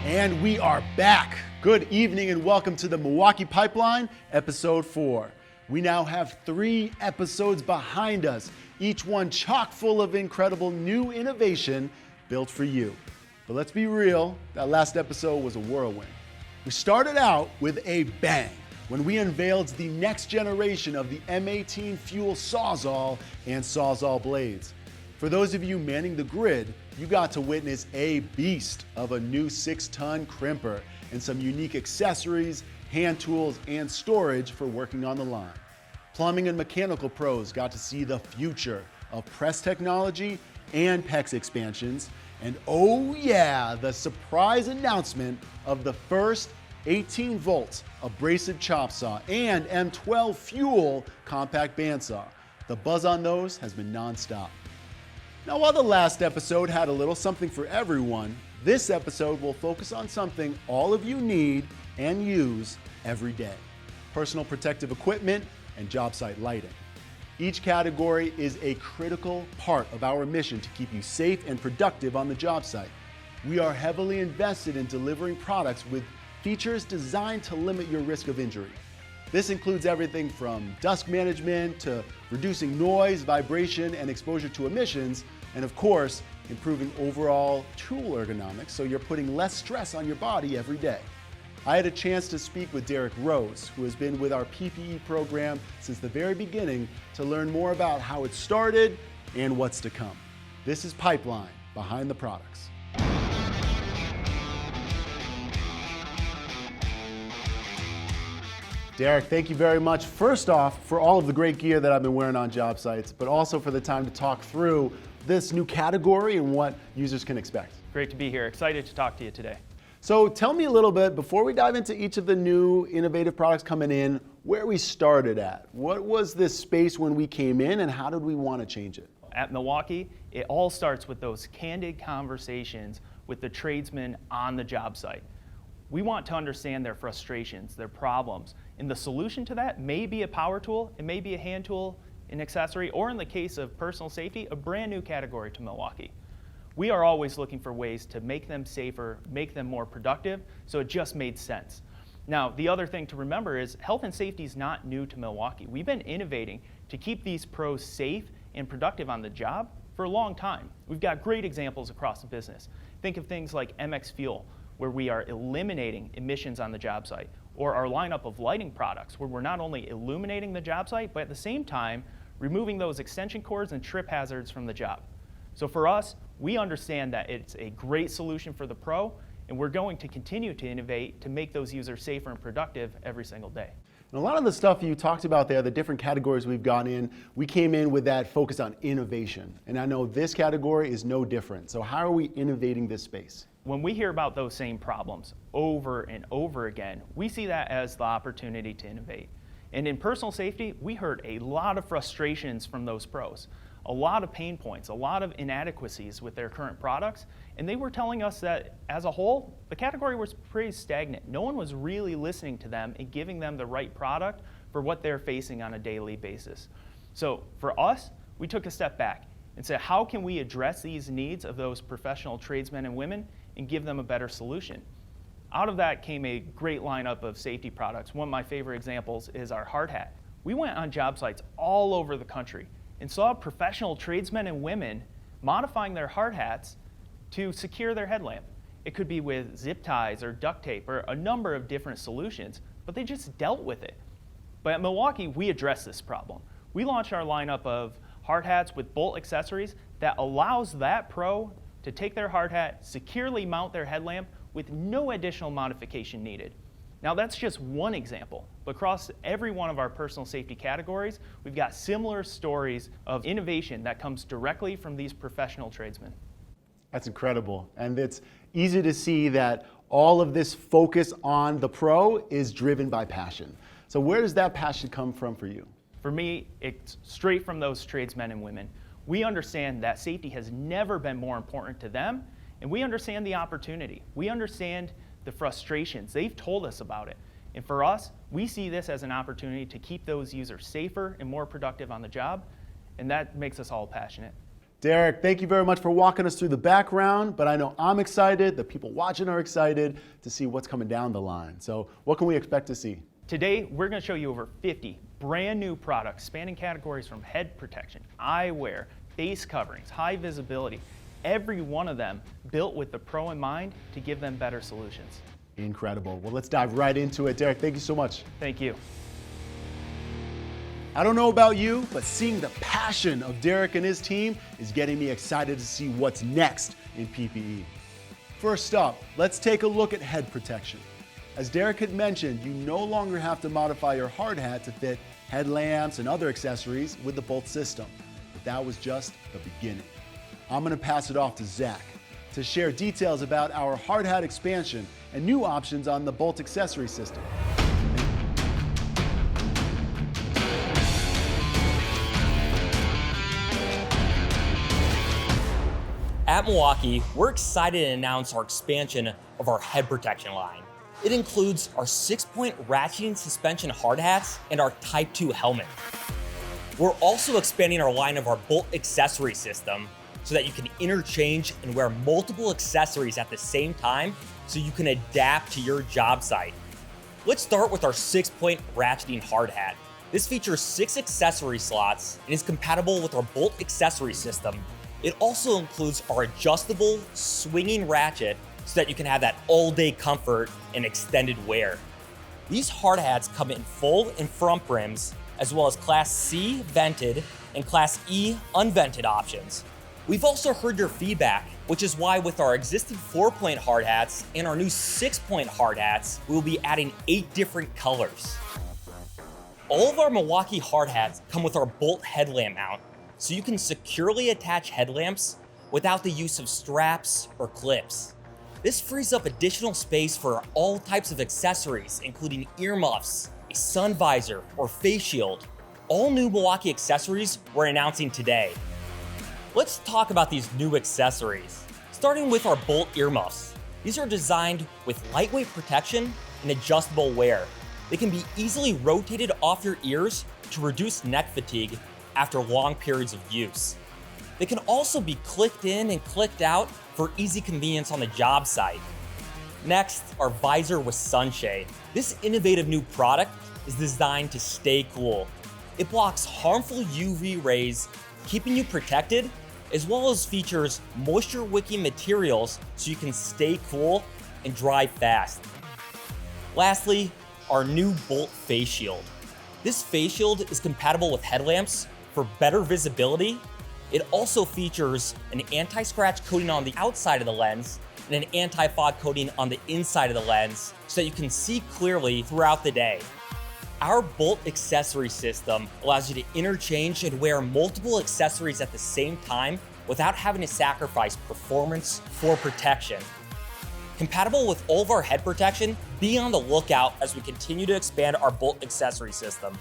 And we are back. Good evening and welcome to the Milwaukee Pipeline, episode 4. We now have 3 episodes behind us, each one chock full of incredible new innovation built for you. But let's be real, that last episode was a whirlwind. We started out with a bang when we unveiled the next generation of the M18 fuel Sawzall and Sawzall blades. For those of you manning the grid, you got to witness a beast of a new 6-ton crimper and some unique accessories, hand tools, and storage for working on the line. Plumbing and mechanical pros got to see the future of press technology and PEX expansions. And oh yeah, the surprise announcement of the first 18-volt abrasive chop saw and M12 fuel compact bandsaw. The buzz on those has been nonstop. Now, while the last episode had a little something for everyone, this episode will focus on something all of you need and use every day: personal protective equipment and job site lighting. Each category is a critical part of our mission to keep you safe and productive on the job site. We are heavily invested in delivering products with features designed to limit your risk of injury. This includes everything from dust management to reducing noise, vibration, and exposure to emissions, and of course, improving overall tool ergonomics so you're putting less stress on your body every day. I had a chance to speak with Derek Rose, who has been with our PPE program since the very beginning, to learn more about how it started and what's to come. This is Pipeline, Behind the Products. Derek, thank you very much, first off, for all of the great gear that I've been wearing on job sites, but also for the time to talk through this new category and what users can expect. Great to be here. Excited to talk to you today. So tell me a little bit, before we dive into each of the new innovative products coming in, where we started at. What was this space when we came in, and how did we want to change it? At Milwaukee, it all starts with those candid conversations with the tradesmen on the job site. We want to understand their frustrations, their problems, and the solution to that may be a power tool, it may be a hand tool, an accessory, or in the case of personal safety, a brand new category to Milwaukee. We are always looking for ways to make them safer, make them more productive, so it just made sense. Now, the other thing to remember is health and safety is not new to Milwaukee. We've been innovating to keep these pros safe and productive on the job for a long time. We've got great examples across the business. Think of things like MX Fuel, where we are eliminating emissions on the job site, or our lineup of lighting products, where we're not only illuminating the job site, but at the same time, removing those extension cords and trip hazards from the job. So for us, we understand that it's a great solution for the pro, and we're going to continue to innovate to make those users safer and productive every single day. And a lot of the stuff you talked about there, the different categories we've gone in, we came in with that focus on innovation. And I know this category is no different. So how are we innovating this space? When we hear about those same problems over and over again, we see that as the opportunity to innovate. And in personal safety, we heard a lot of frustrations from those pros, a lot of pain points, a lot of inadequacies with their current products, and they were telling us that as a whole, the category was pretty stagnant. No one was really listening to them and giving them the right product for what they're facing on a daily basis. So for us, we took a step back and said, how can we address these needs of those professional tradesmen and women and give them a better solution? Out of that came a great lineup of safety products. One of my favorite examples is our hard hat. We went on job sites all over the country and saw professional tradesmen and women modifying their hard hats to secure their headlamp. It could be with zip ties or duct tape or a number of different solutions, but they just dealt with it. But at Milwaukee, we addressed this problem. We launched our lineup of hard hats with bolt accessories that allows that pro to take their hard hat, securely mount their headlamp with no additional modification needed. Now that's just one example, but across every one of our personal safety categories, we've got similar stories of innovation that comes directly from these professional tradesmen. That's incredible. And it's easy to see that all of this focus on the pro is driven by passion. So where does that passion come from for you? For me, it's straight from those tradesmen and women. We understand that safety has never been more important to them, and we understand the opportunity. We understand the frustrations. They've told us about it. And for us, we see this as an opportunity to keep those users safer and more productive on the job, and that makes us all passionate. Derek, thank you very much for walking us through the background, but I know I'm excited, the people watching are excited to see what's coming down the line. So what can we expect to see? Today, we're going to show you over 50 brand new products spanning categories from head protection, eyewear, face coverings, high visibility, every one of them built with the pro in mind to give them better solutions. Incredible. Well, let's dive right into it. Derek, thank you so much. Thank you. I don't know about you, but seeing the passion of Derek and his team is getting me excited to see what's next in PPE. First up, let's take a look at head protection. As Derek had mentioned, you no longer have to modify your hard hat to fit headlamps and other accessories with the Bolt system. But that was just the beginning. I'm going to pass it off to Zach to share details about our hard hat expansion and new options on the Bolt accessory system. At Milwaukee, we're excited to announce our expansion of our head protection line. It includes our 6-point ratcheting suspension hard hats and our Type 2 helmet. We're also expanding our line of our Bolt accessory system so that you can interchange and wear multiple accessories at the same time so you can adapt to your job site. Let's start with our 6-point ratcheting hard hat. This features 6 accessory slots and is compatible with our Bolt accessory system. It also includes our adjustable swinging ratchet so that you can have that all-day comfort and extended wear. These hard hats come in full and front brims, as well as Class C vented and Class E unvented options. We've also heard your feedback, which is why with our existing 4-point hard hats and our new 6-point hard hats, we'll be adding 8 different colors. All of our Milwaukee hard hats come with our Bolt headlamp mount, so you can securely attach headlamps without the use of straps or clips. This frees up additional space for all types of accessories, including earmuffs, a sun visor, or face shield. All new Milwaukee accessories we're announcing today. Let's talk about these new accessories. Starting with our Bolt earmuffs. These are designed with lightweight protection and adjustable wear. They can be easily rotated off your ears to reduce neck fatigue after long periods of use. They can also be clicked in and clicked out for easy convenience on the job site. Next, our visor with sunshade. This innovative new product is designed to stay cool. It blocks harmful UV rays, keeping you protected, as well as features moisture-wicking materials so you can stay cool and dry fast. Lastly, our new Bolt face shield. This face shield is compatible with headlamps for better visibility. It also features an anti-scratch coating on the outside of the lens and an anti-fog coating on the inside of the lens so that you can see clearly throughout the day. Our Bolt accessory system allows you to interchange and wear multiple accessories at the same time without having to sacrifice performance for protection. Compatible with all of our head protection, be on the lookout as we continue to expand our Bolt accessory system.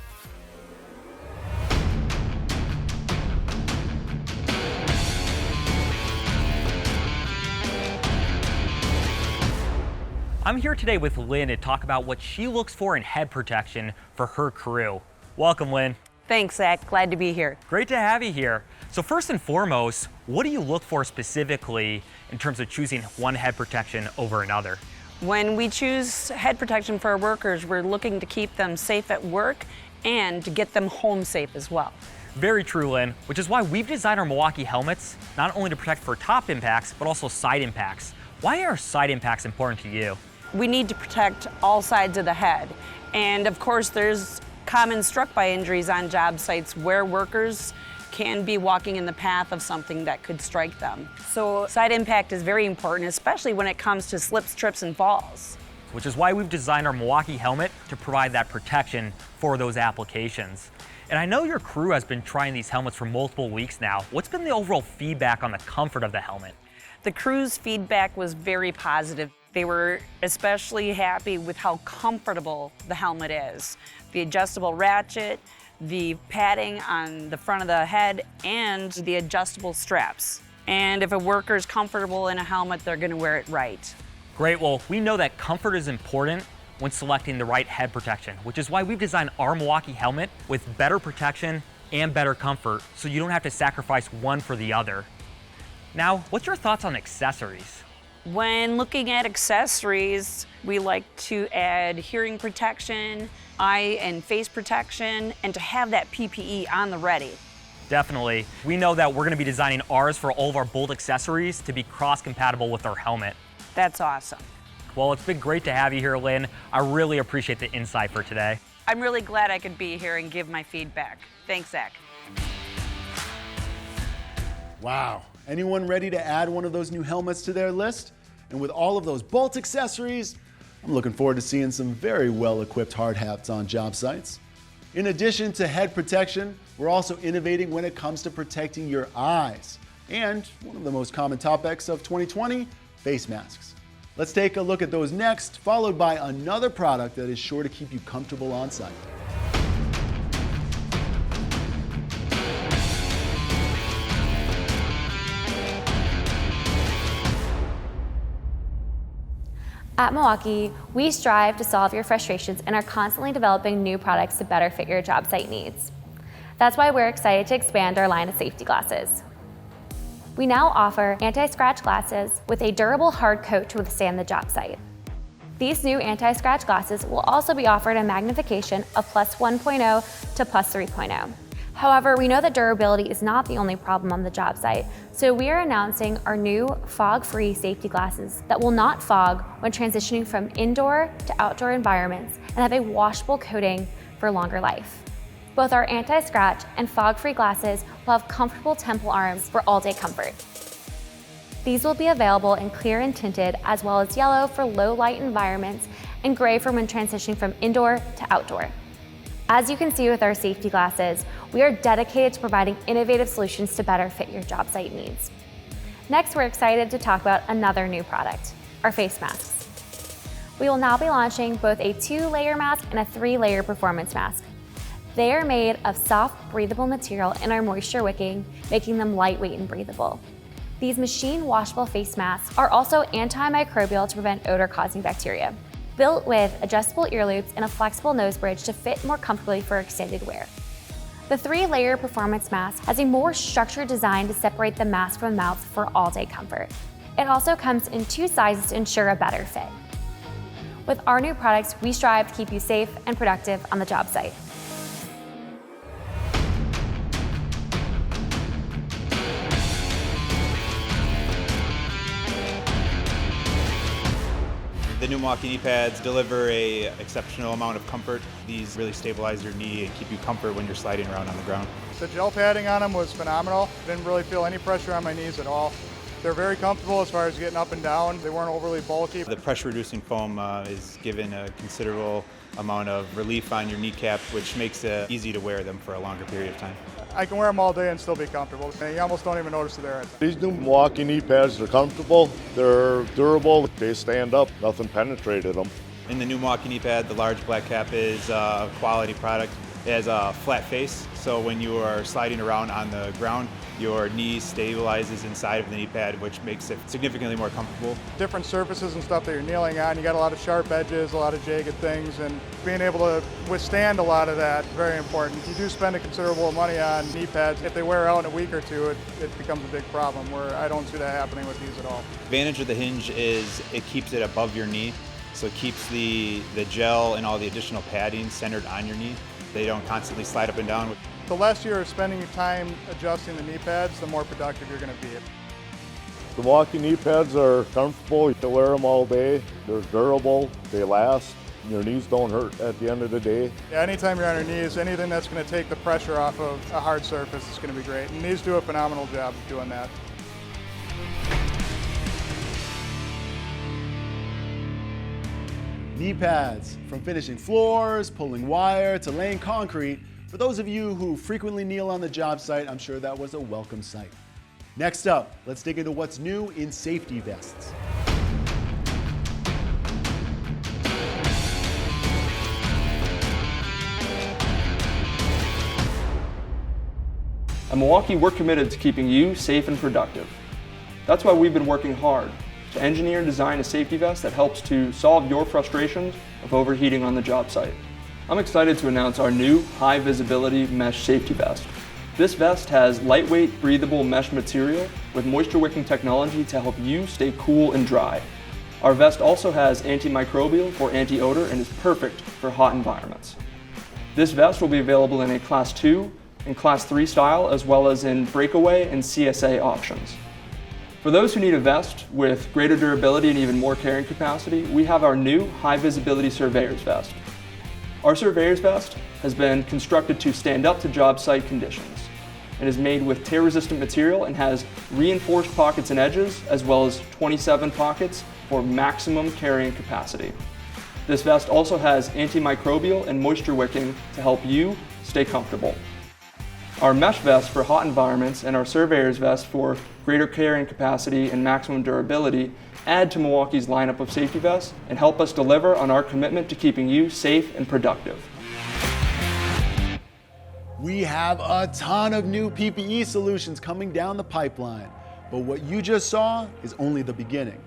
I'm here today with Lynn to talk about what she looks for in head protection for her crew. Welcome, Lynn. Thanks, Zach. Glad to be here. Great to have you here. So first and foremost, what do you look for specifically in terms of choosing one head protection over another? When we choose head protection for our workers, we're looking to keep them safe at work and to get them home safe as well. Very true, Lynn, which is why we've designed our Milwaukee helmets not only to protect for top impacts, but also side impacts. Why are side impacts important to you? We need to protect all sides of the head. And of course, there's common struck by injuries on job sites where workers can be walking in the path of something that could strike them. So side impact is very important, especially when it comes to slips, trips, and falls. Which is why we've designed our Milwaukee helmet to provide that protection for those applications. And I know your crew has been trying these helmets for multiple weeks now. What's been the overall feedback on the comfort of the helmet? The crew's feedback was very positive. They were especially happy with how comfortable the helmet is. The adjustable ratchet, the padding on the front of the head, and the adjustable straps. And if a worker's comfortable in a helmet, they're gonna wear it right. Great, well, we know that comfort is important when selecting the right head protection, which is why we've designed our Milwaukee helmet with better protection and better comfort, so you don't have to sacrifice one for the other. Now, what's your thoughts on accessories? When looking at accessories, we like to add hearing protection, eye and face protection, and to have that PPE on the ready. Definitely. We know that we're going to be designing ours for all of our Bolt accessories to be cross-compatible with our helmet. That's awesome. Well, it's been great to have you here, Lynn. I really appreciate the insight for today. I'm really glad I could be here and give my feedback. Thanks, Zach. Wow. Anyone ready to add one of those new helmets to their list? And with all of those Bolt accessories, I'm looking forward to seeing some very well-equipped hard hats on job sites. In addition to head protection, we're also innovating when it comes to protecting your eyes. And one of the most common topics of 2020, face masks. Let's take a look at those next, followed by another product that is sure to keep you comfortable on site. At Milwaukee, we strive to solve your frustrations and are constantly developing new products to better fit your job site needs. That's why we're excited to expand our line of safety glasses. We now offer anti-scratch glasses with a durable hard coat to withstand the job site. These new anti-scratch glasses will also be offered a magnification of plus 1.0 to plus 3.0. However, we know that durability is not the only problem on the job site, so we are announcing our new fog-free safety glasses that will not fog when transitioning from indoor to outdoor environments and have a washable coating for longer life. Both our anti-scratch and fog-free glasses will have comfortable temple arms for all-day comfort. These will be available in clear and tinted, as well as yellow for low-light environments and gray for when transitioning from indoor to outdoor. As you can see with our safety glasses, we are dedicated to providing innovative solutions to better fit your job site needs. Next, we're excited to talk about another new product, our face masks. We will now be launching both a 2-layer mask and a 3-layer performance mask. They are made of soft, breathable material and are moisture wicking, making them lightweight and breathable. These machine washable face masks are also antimicrobial to prevent odor-causing bacteria. Built with adjustable ear loops and a flexible nose bridge to fit more comfortably for extended wear. The 3-layer performance mask has a more structured design to separate the mask from the mouth for all-day comfort. It also comes in 2 sizes to ensure a better fit. With our new products, we strive to keep you safe and productive on the job site. The new Milwaukee knee pads deliver an exceptional amount of comfort. These really stabilize your knee and keep you comfort when you're sliding around on the ground. The gel padding on them was phenomenal. Didn't really feel any pressure on my knees at all. They're very comfortable as far as getting up and down. They weren't overly bulky. The pressure reducing foam is given a considerable amount of relief on your kneecap, which makes it easy to wear them for a longer period of time. I can wear them all day and still be comfortable. You almost don't even notice they're there. These new Milwaukee knee pads are comfortable, they're durable, they stand up, nothing penetrated them. In the new Milwaukee knee pad, the large black cap is a quality product. It has a flat face, so when you are sliding around on the ground, your knee stabilizes inside of the knee pad, which makes it significantly more comfortable. Different surfaces and stuff that you're kneeling on, you got a lot of sharp edges, a lot of jagged things, and being able to withstand a lot of that, very important. You do spend a considerable money on knee pads. If they wear out in a week or two, it becomes a big problem, where I don't see that happening with these at all. The advantage of the hinge is it keeps it above your knee, so it keeps the gel and all the additional padding centered on your knee. They don't constantly slide up and down. The less you're spending your time adjusting the knee pads, the more productive you're going to be. The Milwaukee knee pads are comfortable, you can wear them all day, they're durable, they last, your knees don't hurt at the end of the day. Yeah, anytime you're on your knees, anything that's going to take the pressure off of a hard surface is going to be great. And these do a phenomenal job of doing that. Knee pads, from finishing floors, pulling wire, to laying concrete. For those of you who frequently kneel on the job site, I'm sure that was a welcome sight. Next up, let's dig into what's new in safety vests. At Milwaukee, we're committed to keeping you safe and productive. That's why we've been working hard to engineer and design a safety vest that helps to solve your frustrations of overheating on the job site. I'm excited to announce our new high visibility mesh safety vest. This vest has lightweight, breathable mesh material with moisture wicking technology to help you stay cool and dry. Our vest also has antimicrobial or anti-odor and is perfect for hot environments. This vest will be available in a Class 2 and Class 3 style, as well as in breakaway and CSA options. For those who need a vest with greater durability and even more carrying capacity, we have our new high visibility Surveyor's vest. Our Surveyor's vest has been constructed to stand up to job site conditions and is made with tear-resistant material and has reinforced pockets and edges, as well as 27 pockets for maximum carrying capacity. This vest also has antimicrobial and moisture wicking to help you stay comfortable. Our mesh vest for hot environments and our Surveyor's vest for greater carrying capacity and maximum durability add to Milwaukee's lineup of safety vests and help us deliver on our commitment to keeping you safe and productive. We have a ton of new PPE solutions coming down the pipeline, but what you just saw is only the beginning.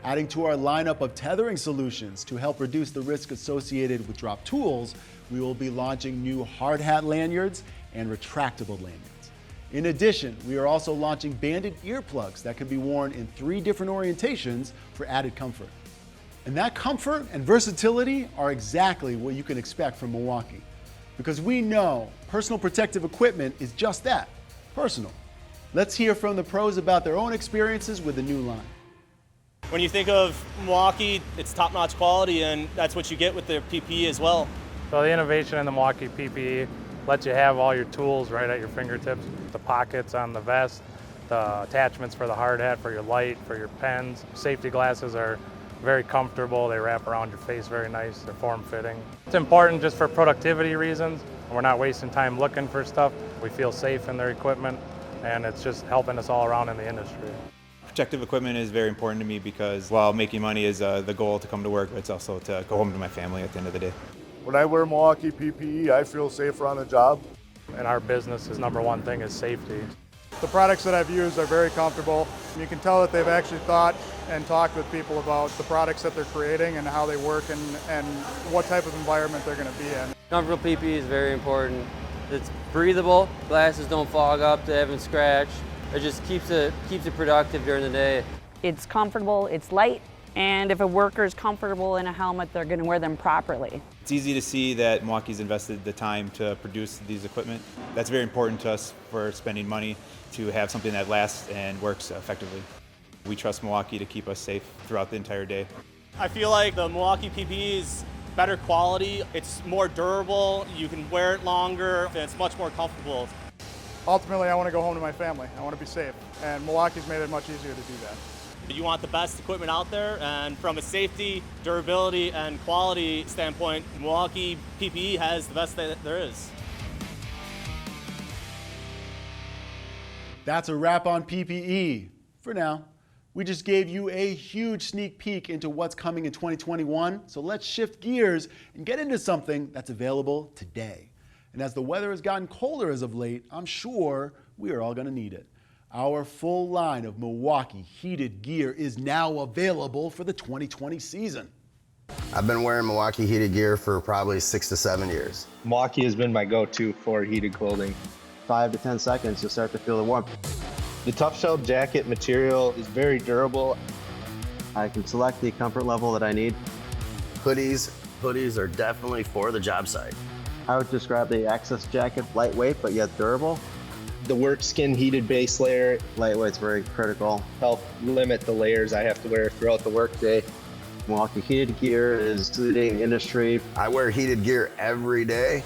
Adding to our lineup of tethering solutions to help reduce the risk associated with drop tools, we will be launching new hard hat lanyards and retractable lanyards. In addition, we are also launching banded earplugs that can be worn in 3 different orientations for added comfort. And that comfort and versatility are exactly what you can expect from Milwaukee. Because we know personal protective equipment is just that, personal. Let's hear from the pros about their own experiences with the new line. When you think of Milwaukee, it's top-notch quality, and that's what you get with their PPE as well. So the innovation in the Milwaukee PPE lets you have all your tools right at your fingertips. The pockets on the vest, the attachments for the hard hat, for your light, for your pens. Safety glasses are very comfortable. They wrap around your face very nice. They're form-fitting. It's important just for productivity reasons. We're not wasting time looking for stuff. We feel safe in their equipment, and it's just helping us all around in the industry. Protective equipment is very important to me because while making money is the goal to come to work, it's also to go home to my family at the end of the day. When I wear Milwaukee PPE, I feel safer on the job. In our business, his number one thing is safety. The products that I've used are very comfortable. You can tell that they've actually thought and talked with people about the products that they're creating and how they work and what type of environment they're going to be in. Comfortable PPE is very important. It's breathable, glasses don't fog up, they haven't scratched. It just keeps it productive during the day. It's comfortable, it's light, and if a worker is comfortable in a helmet, they're going to wear them properly. It's easy to see that Milwaukee's invested the time to produce these equipment. That's very important to us for spending money to have something that lasts and works effectively. We trust Milwaukee to keep us safe throughout the entire day. I feel like the Milwaukee PPE is better quality, it's more durable, you can wear it longer, and it's much more comfortable. Ultimately, I want to go home to my family. I want to be safe, and Milwaukee's made it much easier to do that. You want the best equipment out there, and from a safety, durability, and quality standpoint, Milwaukee PPE has the best that there is. That's a wrap on PPE for now. We just gave you a huge sneak peek into what's coming in 2021, so let's shift gears and get into something that's available today. And as the weather has gotten colder as of late, I'm sure we are all going to need it. Our full line of Milwaukee heated gear is now available for the 2020 season. I've been wearing Milwaukee heated gear for probably 6 to 7 years. Milwaukee has been my go-to for heated clothing. 5 to 10 seconds, you'll start to feel the warmth. The tough shell jacket material is very durable. I can select the comfort level that I need. Hoodies are definitely for the job site. I would describe the Access jacket lightweight, but yet durable. The work skin heated base layer, lightweight's very critical. Help limit the layers I have to wear throughout the workday. Milwaukee heated gear is leading industry. I wear heated gear every day.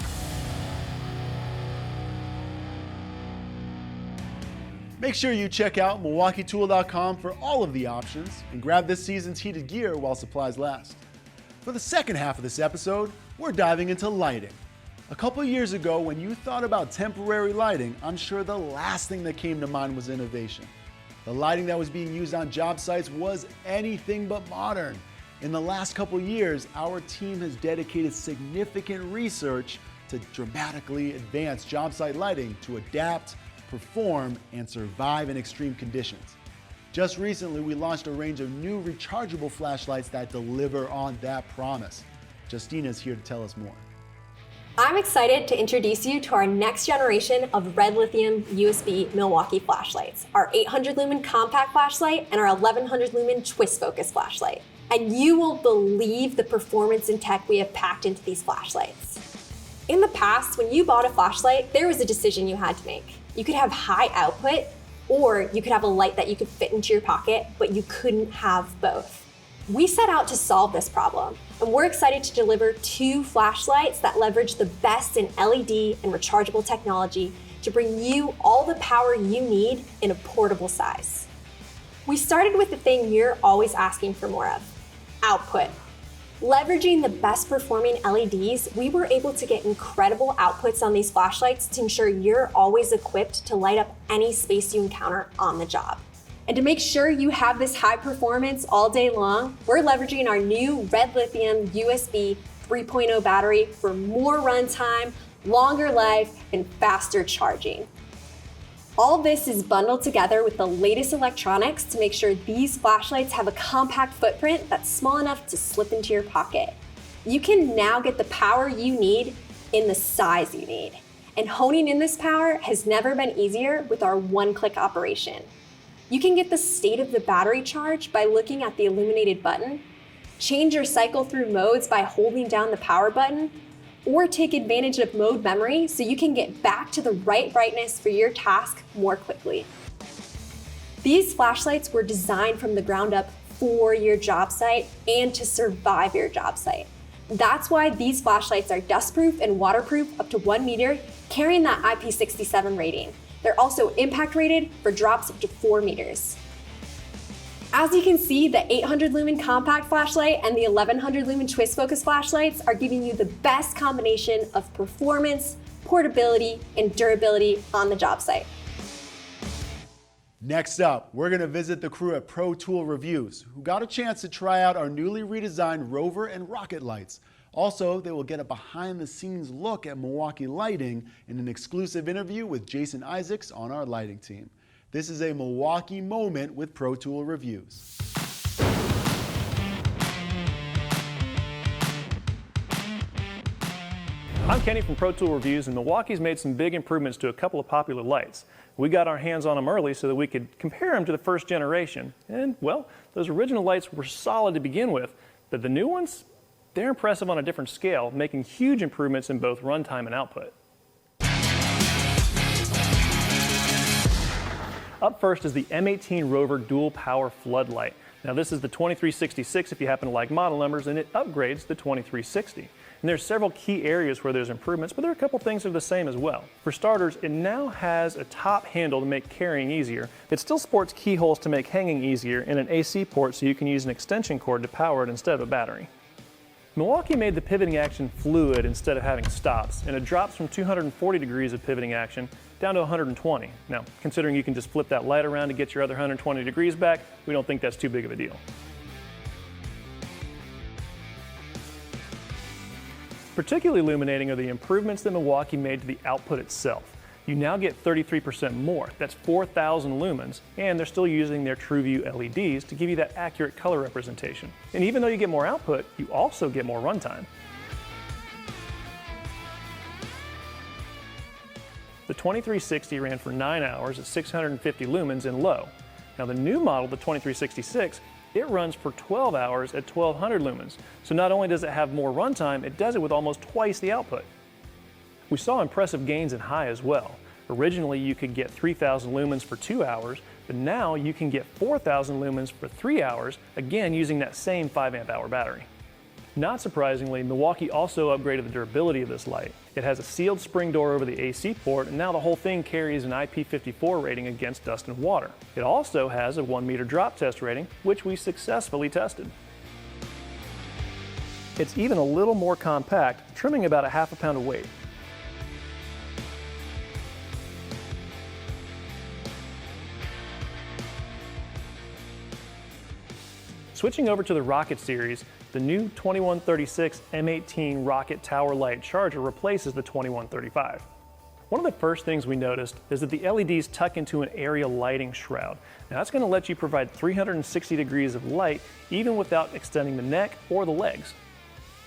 Make sure you check out MilwaukeeTool.com for all of the options and grab this season's heated gear while supplies last. For the second half of this episode, we're diving into lighting. A couple years ago, when you thought about temporary lighting, I'm sure the last thing that came to mind was innovation. The lighting that was being used on job sites was anything but modern. In the last couple years, our team has dedicated significant research to dramatically advance job site lighting to adapt, perform, and survive in extreme conditions. Just recently, we launched a range of new rechargeable flashlights that deliver on that promise. Justina's here to tell us more. I'm excited to introduce you to our next generation of red lithium USB Milwaukee flashlights, our 800 lumen compact flashlight and our 1100 lumen twist focus flashlight. And you won't believe the performance and tech we have packed into these flashlights. In the past, when you bought a flashlight, there was a decision you had to make. You could have high output, or you could have a light that you could fit into your pocket, but you couldn't have both. We set out to solve this problem, and we're excited to deliver 2 flashlights that leverage the best in LED and rechargeable technology to bring you all the power you need in a portable size. We started with the thing you're always asking for more of: output. Leveraging the best performing LEDs, we were able to get incredible outputs on these flashlights to ensure you're always equipped to light up any space you encounter on the job. And to make sure you have this high performance all day long, we're leveraging our new red lithium USB 3.0 battery for more runtime, longer life, and faster charging. All this is bundled together with the latest electronics to make sure these flashlights have a compact footprint that's small enough to slip into your pocket. You can now get the power you need in the size you need. And honing in this power has never been easier with our one-click operation. You can get the state of the battery charge by looking at the illuminated button, change your cycle through modes by holding down the power button, or take advantage of mode memory so you can get back to the right brightness for your task more quickly. These flashlights were designed from the ground up for your job site and to survive your job site. That's why these flashlights are dustproof and waterproof up to 1 meter, carrying that IP67 rating. They're also impact rated for drops up to 4 meters. As you can see, the 800 lumen compact flashlight and the 1100 lumen twist focus flashlights are giving you the best combination of performance, portability, and durability on the job site. Next up, we're going to visit the crew at Pro Tool Reviews, who got a chance to try out our newly redesigned ROVER and Rocket lights. Also, they will get a behind-the-scenes look at Milwaukee lighting in an exclusive interview with Jason Isaacs on our lighting team. This is a Milwaukee moment with Pro Tool Reviews. I'm Kenny from Pro Tool Reviews, and Milwaukee's made some big improvements to a couple of popular lights. We got our hands on them early so that we could compare them to the first generation. And, well, those original lights were solid to begin with, but the new ones, they're impressive on a different scale, making huge improvements in both runtime and output. Up first is the M18 ROVER dual power floodlight. Now this is the 2366 if you happen to like model numbers, and it upgrades the 2360. And there's several key areas where there's improvements, but there are a couple things that are the same as well. For starters, it now has a top handle to make carrying easier. It still sports keyholes to make hanging easier and an AC port so you can use an extension cord to power it instead of a battery. Milwaukee made the pivoting action fluid instead of having stops, and it drops from 240 degrees of pivoting action down to 120. Now, considering you can just flip that light around to get your other 120 degrees back, we don't think that's too big of a deal. Particularly illuminating are the improvements that Milwaukee made to the output itself. You now get 33% more, that's 4,000 lumens, and they're still using their TrueView LEDs to give you that accurate color representation. And even though you get more output, you also get more runtime. The 2360 ran for 9 hours at 650 lumens in low. Now the new model, the 2366, it runs for 12 hours at 1200 lumens. So not only does it have more runtime, it does it with almost twice the output. We saw impressive gains in high as well. Originally you could get 3000 lumens for 2 hours, but now you can get 4000 lumens for 3 hours, again using that same 5 amp hour battery. Not surprisingly, Milwaukee also upgraded the durability of this light. It has a sealed spring door over the AC port, and now the whole thing carries an IP54 rating against dust and water. It also has a 1 meter drop test rating, which we successfully tested. It's even a little more compact, trimming about a half a pound of weight. Switching over to the Rocket series, the new 2136 M18 Rocket Tower Light Charger replaces the 2135. One of the first things we noticed is that the LEDs tuck into an area lighting shroud. Now that's going to let you provide 360 degrees of light even without extending the neck or the legs.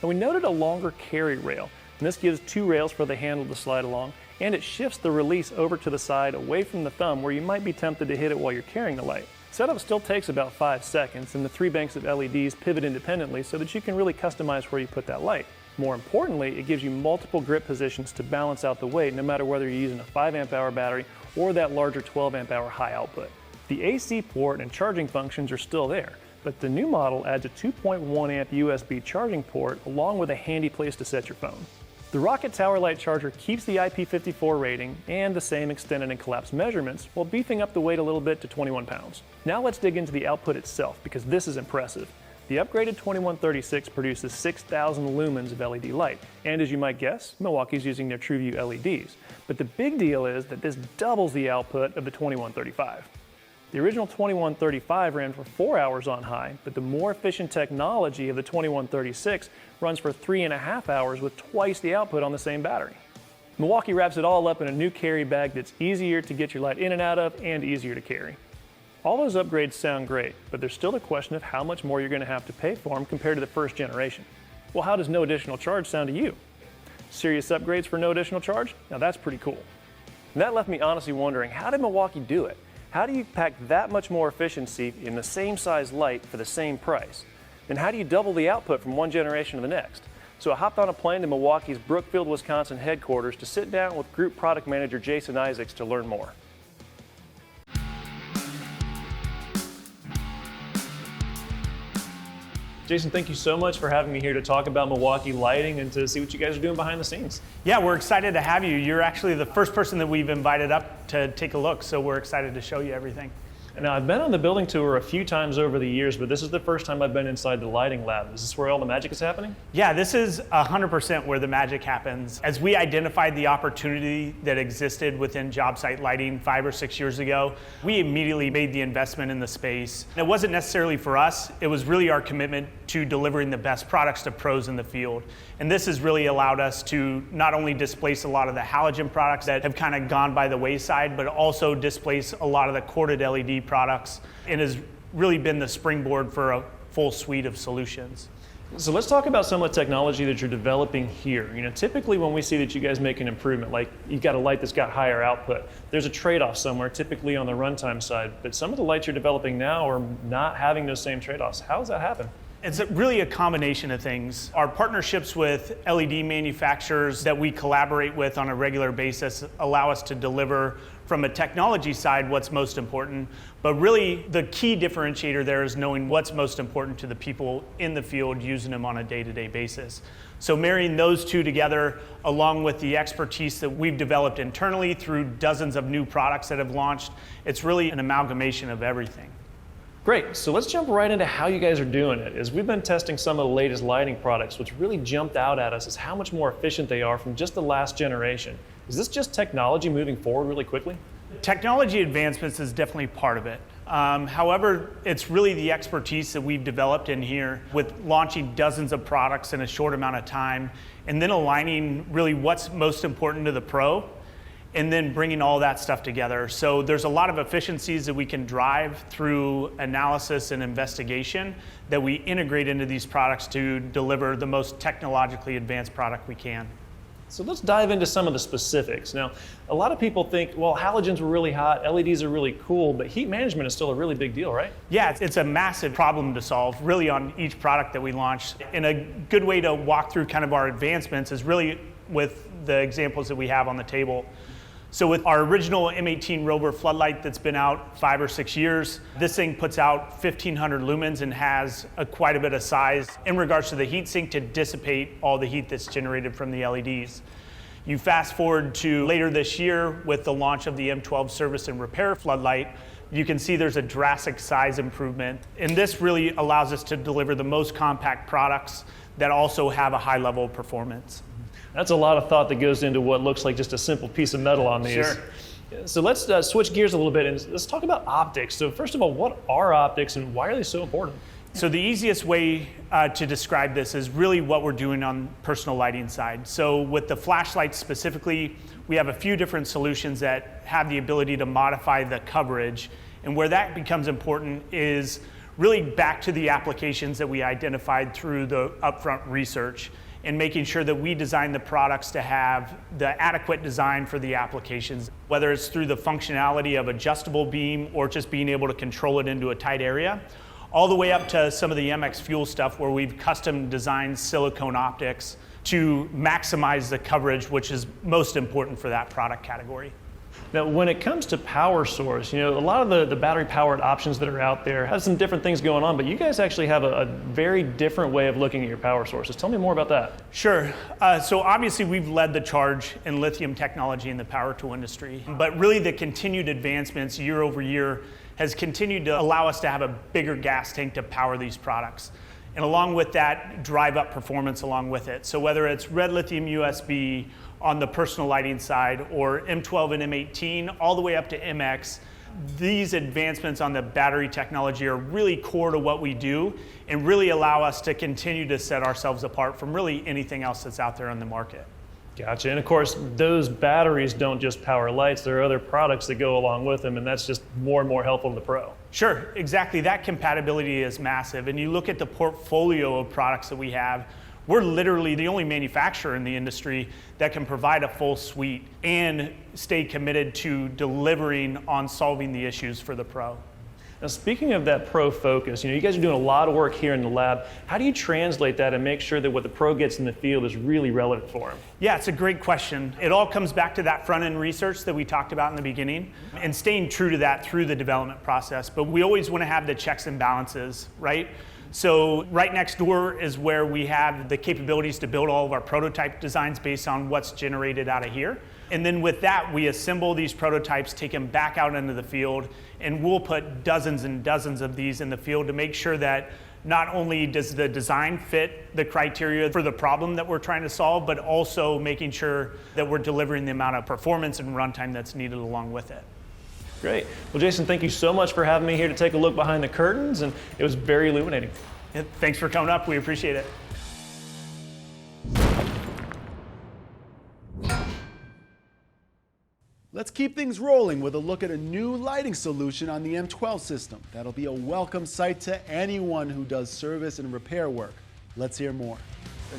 And we noted a longer carry rail. And this gives 2 rails for the handle to slide along, and it shifts the release over to the side away from the thumb where you might be tempted to hit it while you're carrying the light. Setup still takes about 5 seconds, and the 3 banks of LEDs pivot independently so that you can really customize where you put that light. More importantly, it gives you multiple grip positions to balance out the weight no matter whether you're using a 5 amp hour battery or that larger 12 amp hour high output. The AC port and charging functions are still there, but the new model adds a 2.1 amp USB charging port along with a handy place to set your phone. The Rocket Tower Light Charger keeps the IP54 rating and the same extended and collapsed measurements while beefing up the weight a little bit to 21 pounds. Now let's dig into the output itself because this is impressive. The upgraded 2136 produces 6,000 lumens of LED light, and as you might guess, Milwaukee's using their TrueView LEDs. But the big deal is that this doubles the output of the 2135. The original 2135 ran for 4 hours on high, but the more efficient technology of the 2136 runs for 3.5 hours with twice the output on the same battery. Milwaukee wraps it all up in a new carry bag that's easier to get your light in and out of and easier to carry. All those upgrades sound great, but there's still the question of how much more you're going to have to pay for them compared to the first generation. Well, how does no additional charge sound to you? Serious upgrades for no additional charge? Now that's pretty cool. And that left me honestly wondering, how did Milwaukee do it? How do you pack that much more efficiency in the same size light for the same price? Then how do you double the output from one generation to the next? So I hopped on a plane to Milwaukee's Brookfield, Wisconsin headquarters to sit down with Group Product Manager Jason Isaacs to learn more. Jason, thank you so much for having me here to talk about Milwaukee lighting and to see what you guys are doing behind the scenes. Yeah, we're excited to have you. You're actually the first person that we've invited up to take a look, so we're excited to show you everything. Now, I've been on the building tour a few times over the years, but this is the first time I've been inside the lighting lab. Is this where all the magic is happening? Yeah, this is 100% where the magic happens. As we identified the opportunity that existed within Jobsite Lighting 5 or 6 years ago, we immediately made the investment in the space. It wasn't necessarily for us, it was really our commitment to delivering the best products to pros in the field. And this has really allowed us to not only displace a lot of the halogen products that have kind of gone by the wayside, but also displace a lot of the corded LED products, and has really been the springboard for a full suite of solutions. So let's talk about some of the technology that you're developing here. You know, typically when we see that you guys make an improvement, like you've got a light that's got higher output, there's a trade-off somewhere, typically on the runtime side. But some of the lights you're developing now are not having those same trade-offs. How does that happen? It's really a combination of things. Our partnerships with LED manufacturers that we collaborate with on a regular basis allow us to deliver from a technology side what's most important, but really the key differentiator there is knowing what's most important to the people in the field using them on a day-to-day basis. So marrying those two together, along with the expertise that we've developed internally through dozens of new products that have launched, it's really an amalgamation of everything. Great, so let's jump right into how you guys are doing it. As we've been testing some of the latest lighting products, what's really jumped out at us is how much more efficient they are from just the last generation. Is this just technology moving forward really quickly? Technology advancements is definitely part of it. However, it's really the expertise that we've developed in here with launching dozens of products in a short amount of time, and then aligning really what's most important to the pro, and then bringing all that stuff together. So there's a lot of efficiencies that we can drive through analysis and investigation that we integrate into these products to deliver the most technologically advanced product we can. So let's dive into some of the specifics. Now, a lot of people think, well, halogens were really hot, LEDs are really cool, but heat management is still a really big deal, right? Yeah, it's a massive problem to solve, really, on each product that we launch. And a good way to walk through kind of our advancements is really with the examples that we have on the table. So with our original M18 ROVER floodlight that's been out 5 or 6 years, this thing puts out 1,500 lumens and has quite a bit of size in regards to the heat sink to dissipate all the heat that's generated from the LEDs. You fast forward to later this year with the launch of the M12 service and repair floodlight, you can see there's a drastic size improvement. And this really allows us to deliver the most compact products that also have a high level of performance. That's a lot of thought that goes into what looks like just a simple piece of metal on these. Sure. So let's switch gears a little bit and let's talk about optics. So first of all, what are optics and why are they so important? So the easiest way to describe this is really what we're doing on personal lighting side. So with the flashlights specifically, we have a few different solutions that have the ability to modify the coverage. And where that becomes important is really back to the applications that we identified through the upfront research and making sure that we design the products to have the adequate design for the applications, whether it's through the functionality of adjustable beam or just being able to control it into a tight area, all the way up to some of the MX Fuel stuff where we've custom designed silicone optics to maximize the coverage, which is most important for that product category. Now, when it comes to power source, a lot of the battery-powered options that are out there have some different things going on, but you guys actually have a very different way of looking at your power sources. Tell me more about that. Sure. So obviously we've led the charge in lithium technology in the power tool industry, but really the continued advancements year over year has continued to allow us to have a bigger gas tank to power these products. And along with that, drive up performance along with it. So whether it's red lithium USB on the personal lighting side or M12 and M18 all the way up to MX, these advancements on the battery technology are really core to what we do and really allow us to continue to set ourselves apart from really anything else that's out there on the market. Gotcha. And of course, those batteries don't just power lights. There are other products that go along with them, and that's just more and more helpful to the pro. Sure, exactly. That compatibility is massive. And you look at the portfolio of products that we have, we're literally the only manufacturer in the industry that can provide a full suite and stay committed to delivering on solving the issues for the pro. Now, speaking of that pro focus, you guys are doing a lot of work here in the lab. How do you translate that and make sure that what the pro gets in the field is really relevant for them? Yeah, it's a great question. It all comes back to that front-end research that we talked about in the beginning and staying true to that through the development process. But we always want to have the checks and balances, right? So right next door is where we have the capabilities to build all of our prototype designs based on what's generated out of here. And then with that, we assemble these prototypes, take them back out into the field, and we'll put dozens and dozens of these in the field to make sure that not only does the design fit the criteria for the problem that we're trying to solve, but also making sure that we're delivering the amount of performance and runtime that's needed along with it. Great. Well, Jason, thank you so much for having me here to take a look behind the curtains, and it was very illuminating. Yeah, thanks for coming up. We appreciate it. Let's keep things rolling with a look at a new lighting solution on the M12 system. That'll be a welcome sight to anyone who does service and repair work. Let's hear more.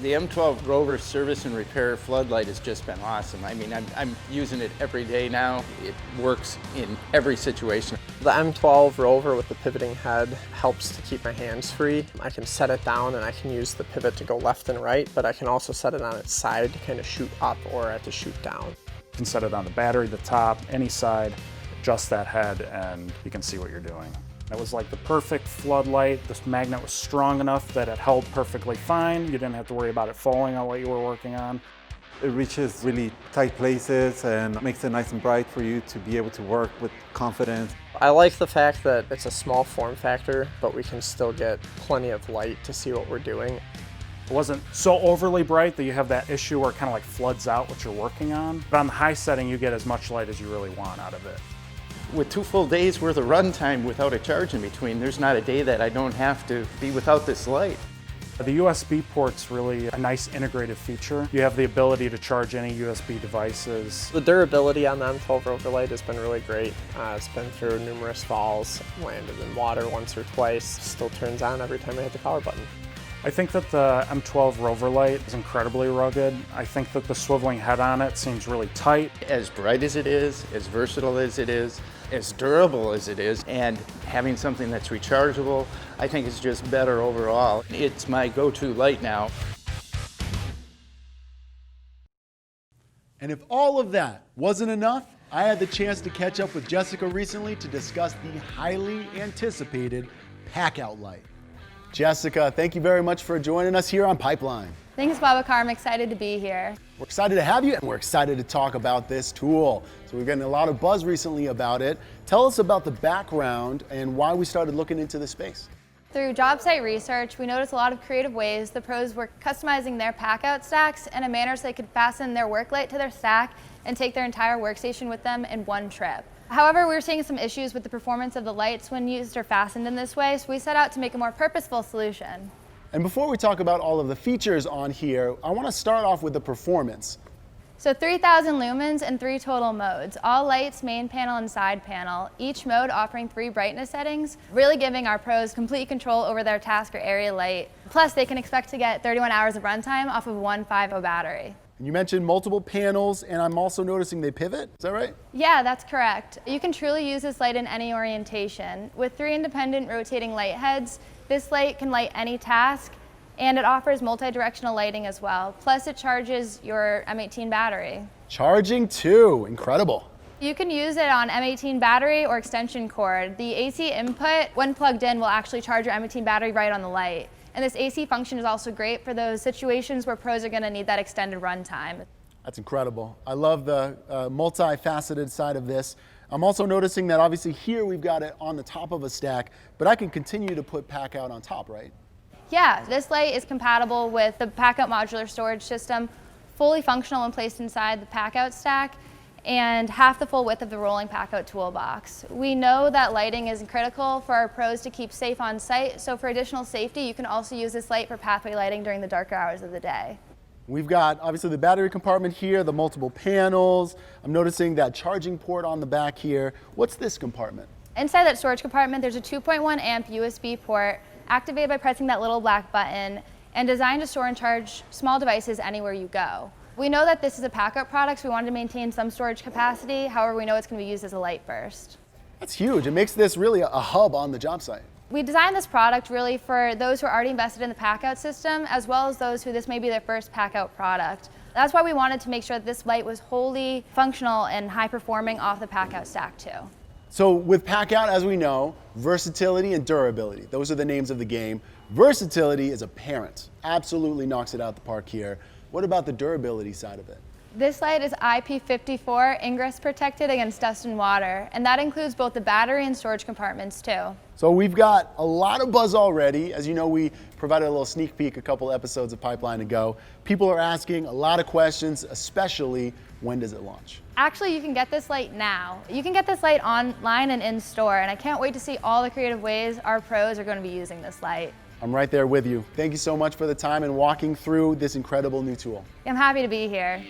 The M12 ROVER service and repair floodlight has just been awesome. I mean, I'm using it every day now. It works in every situation. The M12 ROVER with the pivoting head helps to keep my hands free. I can set it down and I can use the pivot to go left and right, but I can also set it on its side to kind of shoot up or to shoot down. You can set it on the battery, the top, any side, adjust that head, and you can see what you're doing. It was like the perfect floodlight. This magnet was strong enough that it held perfectly fine. You didn't have to worry about it falling on what you were working on. It reaches really tight places and makes it nice and bright for you to be able to work with confidence. I like the fact that it's a small form factor, but we can still get plenty of light to see what we're doing. It wasn't so overly bright that you have that issue where it kind of like floods out what you're working on. But on the high setting, you get as much light as you really want out of it. With 2 full days worth of runtime without a charge in between, there's not a day that I don't have to be without this light. The USB port's really a nice integrated feature. You have the ability to charge any USB devices. The durability on the M12 ROVER light has been really great. It's been through numerous falls, landed in water once or twice, still turns on every time I hit the power button. I think that the M12 ROVER light is incredibly rugged. I think that the swiveling head on it seems really tight. As bright as it is, as versatile as it is, as durable as it is, and having something that's rechargeable, I think it's just better overall. It's my go-to light now. And if all of that wasn't enough, I had the chance to catch up with Jessica recently to discuss the highly anticipated PACKOUT light. Jessica, thank you very much for joining us here on Pipeline. Thanks, Babacar. I'm excited to be here. We're excited to have you, and we're excited to talk about this tool. So we're getting a lot of buzz recently about it. Tell us about the background and why we started looking into this space. Through Jobsite research, we noticed a lot of creative ways the pros were customizing their PACKOUT stacks in a manner so they could fasten their work light to their stack and take their entire workstation with them in one trip. However, we were seeing some issues with the performance of the lights when used or fastened in this way, so we set out to make a more purposeful solution. And before we talk about all of the features on here, I want to start off with the performance. So 3,000 lumens and 3 total modes, all lights, main panel and side panel, each mode offering 3 brightness settings, really giving our pros complete control over their task or area light. Plus, they can expect to get 31 hours of runtime off of one 5.0 battery. And you mentioned multiple panels, and I'm also noticing they pivot. Is that right? Yeah, that's correct. You can truly use this light in any orientation. With 3 independent rotating light heads, this light can light any task, and it offers multi-directional lighting as well. Plus, it charges your M18 battery. Charging too. Incredible. You can use it on M18 battery or extension cord. The AC input, when plugged in, will actually charge your M18 battery right on the light. And this AC function is also great for those situations where pros are going to need that extended runtime. That's incredible. I love the multifaceted side of this. I'm also noticing that obviously here we've got it on the top of a stack, but I can continue to put PACKOUT on top, right? Yeah, this light is compatible with the PACKOUT modular storage system, fully functional and placed inside the PACKOUT stack, and half the full width of the rolling PACKOUT toolbox. We know that lighting is critical for our pros to keep safe on site, so for additional safety, you can also use this light for pathway lighting during the darker hours of the day. We've got obviously the battery compartment here, the multiple panels. I'm noticing that charging port on the back here. What's this compartment? Inside that storage compartment, there's a 2.1 amp USB port activated by pressing that little black button and designed to store and charge small devices anywhere you go. We know that this is a PACKOUT product, so we wanted to maintain some storage capacity. However, we know it's going to be used as a light burst. That's huge. It makes this really a hub on the job site. We designed this product really for those who are already invested in the PACKOUT system, as well as those who this may be their first PACKOUT product. That's why we wanted to make sure that this light was wholly functional and high performing off the PACKOUT stack too. So with PACKOUT, as we know, versatility and durability, those are the names of the game. Versatility is apparent. Absolutely knocks it out the park here. What about the durability side of it? This light is IP54 ingress protected against dust and water, and that includes both the battery and storage compartments too. So we've got a lot of buzz already. As you know, we provided a little sneak peek a couple episodes of Pipeline ago. People are asking a lot of questions, especially when does it launch? Actually, you can get this light now. You can get this light online and in store, and I can't wait to see all the creative ways our pros are going to be using this light. I'm right there with you. Thank you so much for the time and walking through this incredible new tool. I'm happy to be here.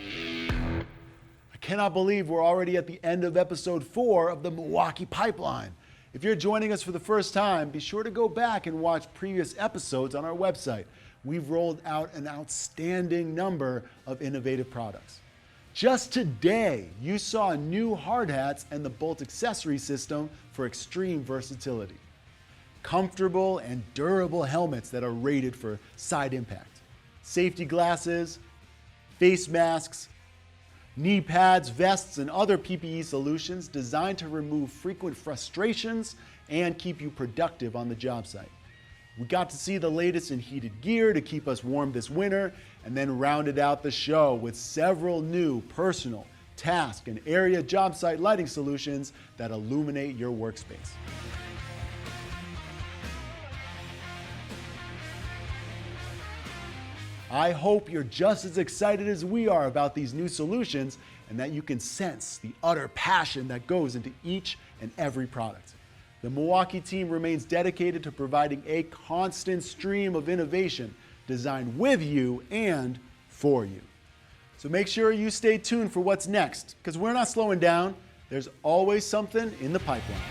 I cannot believe we're already at the end of episode 4 of the Milwaukee Pipeline. If you're joining us for the first time, be sure to go back and watch previous episodes on our website. We've rolled out an outstanding number of innovative products. Just today, you saw new hard hats and the Bolt accessory system for extreme versatility. Comfortable and durable helmets that are rated for side impact. Safety glasses, face masks, knee pads, vests, and other PPE solutions designed to remove frequent frustrations and keep you productive on the job site. We got to see the latest in heated gear to keep us warm this winter, and then rounded out the show with several new personal, task, and area job site lighting solutions that illuminate your workspace. I hope you're just as excited as we are about these new solutions and that you can sense the utter passion that goes into each and every product. The Milwaukee team remains dedicated to providing a constant stream of innovation designed with you and for you. So make sure you stay tuned for what's next, because we're not slowing down. There's always something in the pipeline.